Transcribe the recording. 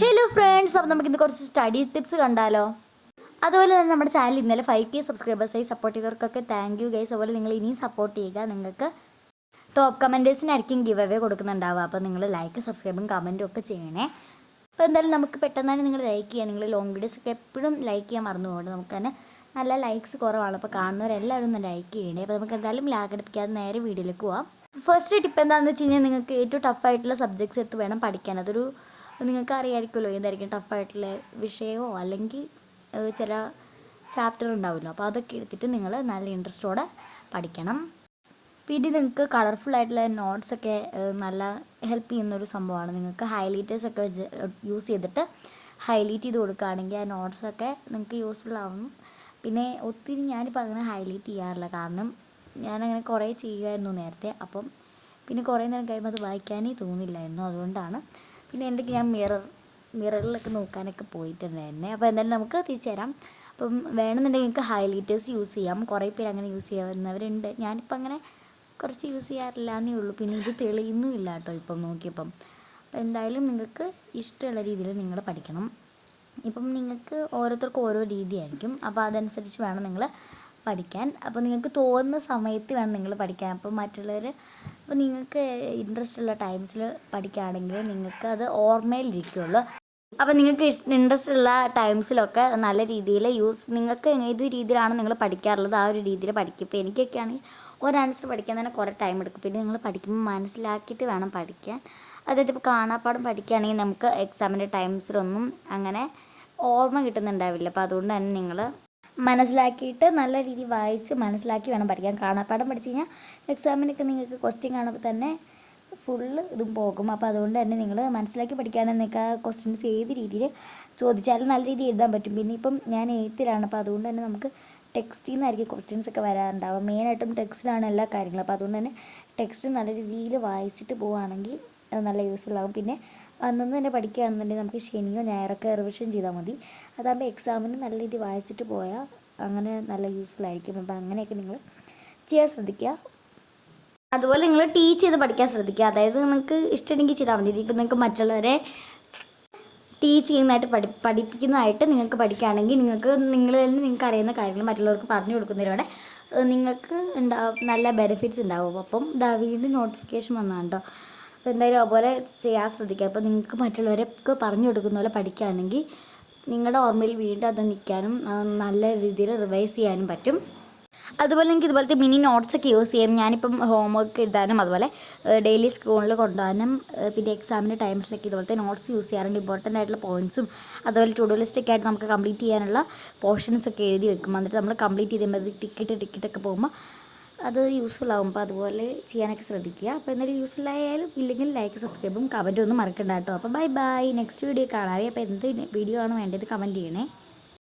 Hello friends, അപ്പോൾ നമുക്കിന്ന് കുറച്ച് സ്റ്റഡി ടിപ്സ് കണ്ടാലോ. അതുപോലെ തന്നെ നമ്മുടെ ചാനൽ ഇന്നലെ 5K സബ്സ്ക്രൈബേഴ്സായി സപ്പോർട്ട് ചെയ്തവർക്കൊക്കെ താങ്ക് യു ഗൈസ്. അതുപോലെ നിങ്ങൾ ഇനിയും സപ്പോർട്ട് ചെയ്യുക. നിങ്ങൾക്ക് ടോപ്പ് കമൻറ്റേഴ്സിനായിരിക്കും ഗിവ് അവേ കൊടുക്കുന്നുണ്ടാവുക. അപ്പോൾ നിങ്ങൾ ലൈക്ക് സബ്സ്ക്രൈബും കമൻറ്റും ഒക്കെ ചെയ്യണേ. അപ്പോൾ എന്തായാലും നമുക്ക് പെട്ടെന്ന് തന്നെ നിങ്ങൾ ലൈക്ക് ചെയ്യുക. നിങ്ങൾ ലോങ് വീഡിയോസ് ഒക്കെ എപ്പോഴും ലൈക്ക് ചെയ്യാൻ മറന്നു പോകണ്ട. നമുക്ക് തന്നെ നല്ല ലൈക്സ് കുറവാണ്. അപ്പോൾ കാണുന്നവരെല്ലാവരും ഒന്ന് ലൈക്ക് ചെയ്യണേ. അപ്പോൾ നമുക്ക് എന്തായാലും ലാഗ് അടിപ്പിക്കാതെ നേരെ വീഡിയോയിലേക്ക് പോവാം. ഫസ്റ്റ് ടിപ്പ് എന്താണെന്ന് വെച്ച് കഴിഞ്ഞാൽ നിങ്ങൾക്ക് ഏറ്റവും ടഫായിട്ടുള്ള സബ്ജക്ട്സ് എടുത്ത് വേണം പഠിക്കാൻ. അതൊരു നിങ്ങൾക്ക് അറിയാമായിരിക്കുമല്ലോ ഏതായിരിക്കും ടഫായിട്ടുള്ള വിഷയമോ അല്ലെങ്കിൽ ചില ചാപ്റ്റർ ഉണ്ടാവുമല്ലോ. അപ്പോൾ അതൊക്കെ എടുത്തിട്ട് നിങ്ങൾ നല്ല ഇൻട്രസ്റ്റോടെ പഠിക്കണം. പിന്നെ നിങ്ങൾക്ക് കളർഫുൾ ആയിട്ടുള്ള നോട്ട്സൊക്കെ നല്ല ഹെൽപ്പ് ചെയ്യുന്നൊരു സംഭവമാണ്. നിങ്ങൾക്ക് ഹൈലൈറ്റേഴ്സൊക്കെ വെച്ച് യൂസ് ചെയ്തിട്ട് ഹൈലൈറ്റ് ചെയ്ത് കൊടുക്കുകയാണെങ്കിൽ ആ നോട്ട്സൊക്കെ നിങ്ങൾക്ക് യൂസ്ഫുൾ ആവും. പിന്നെ ഒത്തിരി ഞാനിപ്പോൾ അങ്ങനെ ഹൈലൈറ്റ് ചെയ്യാറില്ല, കാരണം ഞാനങ്ങനെ കുറേ ചെയ്യുമായിരുന്നു നേരത്തെ. അപ്പം പിന്നെ കുറേ നേരം കഴിയുമ്പോൾ അത് വായിക്കാനേ തോന്നില്ലായിരുന്നു. അതുകൊണ്ടാണ് പിന്നെ എൻ്റെ ഞാൻ മിററിലൊക്കെ നോക്കാനൊക്കെ പോയിട്ടുണ്ടായിരുന്നേ. അപ്പോൾ എന്തായാലും നമുക്ക് തിരിച്ചു തരാം. അപ്പം വേണമെന്നുണ്ടെങ്കിൽ നിങ്ങൾക്ക് ഹൈലൈറ്റേഴ്സ് യൂസ് ചെയ്യാം. കുറേ പേര് അങ്ങനെ യൂസ് ചെയ്യുന്നവരുണ്ട്. ഞാനിപ്പോൾ അങ്ങനെ കുറച്ച് യൂസ് ചെയ്യാറില്ല എന്നേ ഉള്ളൂ. പിന്നെ ഇത് തെളിയുന്നുമില്ല കേട്ടോ ഇപ്പം നോക്കിയപ്പം. അപ്പോൾ എന്തായാലും നിങ്ങൾക്ക് ഇഷ്ടമുള്ള രീതിയിൽ നിങ്ങൾ പഠിക്കണം. ഇപ്പം നിങ്ങൾക്ക് ഓരോരുത്തർക്കും ഓരോ രീതിയായിരിക്കും. അപ്പോൾ അതനുസരിച്ച് വേണം നിങ്ങൾ പഠിക്കാൻ. അപ്പോൾ നിങ്ങൾക്ക് തോന്നുന്ന സമയത്ത് വേണം നിങ്ങൾ പഠിക്കാൻ. അപ്പോൾ മറ്റുള്ളവർ അപ്പോൾ നിങ്ങൾക്ക് ഇൻട്രസ്റ്റ് ഉള്ള ടൈംസിൽ പഠിക്കുകയാണെങ്കിൽ നിങ്ങൾക്ക് അത് ഓർമ്മയിലിരിക്കുകയുള്ളൂ. അപ്പോൾ നിങ്ങൾക്ക് ഇൻട്രസ്റ്റ് ഉള്ള ടൈംസിലൊക്കെ നല്ല രീതിയിൽ നിങ്ങൾക്ക് ഏത് രീതിയിലാണ് നിങ്ങൾ പഠിക്കാറുള്ളത് ആ ഒരു രീതിയിൽ പഠിക്കും. ഇപ്പോൾ എനിക്കൊക്കെ ആണെങ്കിൽ ഒരു ആൻസർ പഠിക്കാൻ തന്നെ കുറേ ടൈം എടുക്കും. പിന്നെ നിങ്ങൾ പഠിക്കുമ്പോൾ മനസ്സിലാക്കിയിട്ട് വേണം പഠിക്കാൻ. അതായത് ഇപ്പോൾ കാണാപ്പാഠം പഠിക്കുകയാണെങ്കിൽ നമുക്ക് എക്സാമിൻ്റെ ടൈംസിലൊന്നും അങ്ങനെ ഓർമ്മ കിട്ടുന്നുണ്ടാവില്ല. അപ്പോൾ അതുകൊണ്ട് തന്നെ നിങ്ങൾ മനസ്സിലാക്കിയിട്ട് നല്ല രീതിയിൽ വായിച്ച് മനസ്സിലാക്കി വേണം പഠിക്കാൻ. കാണാപ്പാഠം പഠിച്ചു കഴിഞ്ഞാൽ എക്സാമിനൊക്കെ നിങ്ങൾക്ക് ക്വസ്റ്റ്യൻ കാണുമ്പോൾ തന്നെ ഫുള്ള് ഇതും പോകും. അപ്പോൾ അതുകൊണ്ട് തന്നെ നിങ്ങൾ മനസ്സിലാക്കി പഠിക്കുകയാണെങ്കിൽ നിങ്ങൾക്ക് ആ ക്വസ്റ്റ്യൻസ് ഏത് രീതിയിൽ ചോദിച്ചാലും നല്ല രീതിയിൽ എഴുതാൻ പറ്റും. പിന്നെ ഇപ്പം ഞാൻ എഴുത്തിലാണ്, അപ്പോൾ അതുകൊണ്ട് തന്നെ നമുക്ക് ടെക്സ്റ്റിൽ നിന്നായിരിക്കും ക്വസ്റ്റ്യൻസ് ഒക്കെ വരാറുണ്ടാവുക. മെയിനായിട്ടും ടെക്സ്റ്റിലാണ് എല്ലാ കാര്യങ്ങളും. അപ്പോൾ അതുകൊണ്ട് തന്നെ ടെക്സ്റ്റ് നല്ല രീതിയിൽ വായിച്ചിട്ട് പോവുകയാണെങ്കിൽ അത് നല്ല യൂസ്ഫുൾ ആകും. പിന്നെ അന്നു തന്നെ പഠിക്കുകയാണെന്നുണ്ടെങ്കിൽ നമുക്ക് ശനിയോ ഞായറൊക്കെ റിവിഷൻ ചെയ്താൽ മതി. അതാകുമ്പോൾ എക്സാമിന് നല്ല രീതിയിൽ വായിച്ചിട്ട് പോയാൽ അങ്ങനെ നല്ല യൂസ്ഫുൾ ആയിരിക്കും. അപ്പോൾ അങ്ങനെയൊക്കെ നിങ്ങൾ ചെയ്യാൻ ശ്രദ്ധിക്കുക. അതുപോലെ നിങ്ങൾ ടീച്ച് ചെയ്ത് പഠിക്കാൻ ശ്രദ്ധിക്കുക. അതായത് നിങ്ങൾക്ക് ഇഷ്ടമുണ്ടെങ്കിൽ ചെയ്താൽ മതി. ഇപ്പം നിങ്ങൾക്ക് മറ്റുള്ളവരെ ടീച്ച് ചെയ്യുന്നതായിട്ട് പഠിപ്പിക്കുന്നതായിട്ട് നിങ്ങൾക്ക് പഠിക്കുകയാണെങ്കിൽ നിങ്ങളിൽ തന്നെ നിങ്ങൾക്ക് അറിയുന്ന കാര്യങ്ങൾ മറ്റുള്ളവർക്ക് പറഞ്ഞു കൊടുക്കുന്നതിലൂടെ നിങ്ങൾക്ക് നല്ല ബെനിഫിറ്റ്സ് ഉണ്ടാവും. അപ്പം വീണ്ടും നോട്ടിഫിക്കേഷൻ വന്നാണ്ടോ. അപ്പോൾ എന്തായാലും അതുപോലെ ചെയ്യാൻ ശ്രദ്ധിക്കുക. അപ്പോൾ നിങ്ങൾക്ക് മറ്റുള്ളവരൊക്കെ പറഞ്ഞു കൊടുക്കുന്ന പോലെ പഠിക്കുകയാണെങ്കിൽ നിങ്ങളുടെ ഓർമ്മയിൽ വീണ്ടും അത് നിൽക്കാനും നല്ല രീതിയിൽ റിവൈസ് ചെയ്യാനും പറ്റും. അതുപോലെ നിങ്ങൾക്ക് ഇതുപോലത്തെ മിനി നോട്ട്സൊക്കെ യൂസ് ചെയ്യാം. ഞാനിപ്പം ഹോംവർക്ക് എഴുതാനും അതുപോലെ ഡെയിലി സ്കൂളിൽ കൊണ്ടുപോകാനും പിന്നെ എക്സാമിൻ്റെ ടൈംസിലൊക്കെ ഇതുപോലത്തെ നോട്ട്സ് യൂസ് ചെയ്യാറുണ്ട്. ഇമ്പോർട്ടൻ്റ് ആയിട്ടുള്ള പോയിൻറ്റ്സും അതുപോലെ ടു ഡു ലിസ്റ്റൊക്കെ ആയിട്ട് നമുക്ക് കംപ്ലീറ്റ് ചെയ്യാനുള്ള പോർഷൻസൊക്കെ എഴുതി വെക്കും. എന്നിട്ട് നമ്മൾ കംപ്ലീറ്റ് ചെയ്യുമ്പോൾ ടിക്കറ്റൊക്കെ പോകുമ്പോൾ അത് യൂസ്ഫുൾ ആകും. അപ്പോൾ അതുപോലെ ചെയ്യാനൊക്കെ ശ്രദ്ധിക്കുക. അപ്പോൾ എന്തായാലും യൂസ്ഫുൾ ആയാലും ഇല്ലെങ്കിൽ ലൈക്ക് സബ്സ്ക്രൈബും കമൻറ്റും ഒന്നും മറക്കണ്ട കേട്ടോ. അപ്പോൾ ബൈ ബൈ, നെക്സ്റ്റ് വീഡിയോ കാണാവേ. അപ്പോൾ എന്ത് വീഡിയോ ആണ് വേണ്ടത് കമൻറ്റ് ചെയ്യണേ.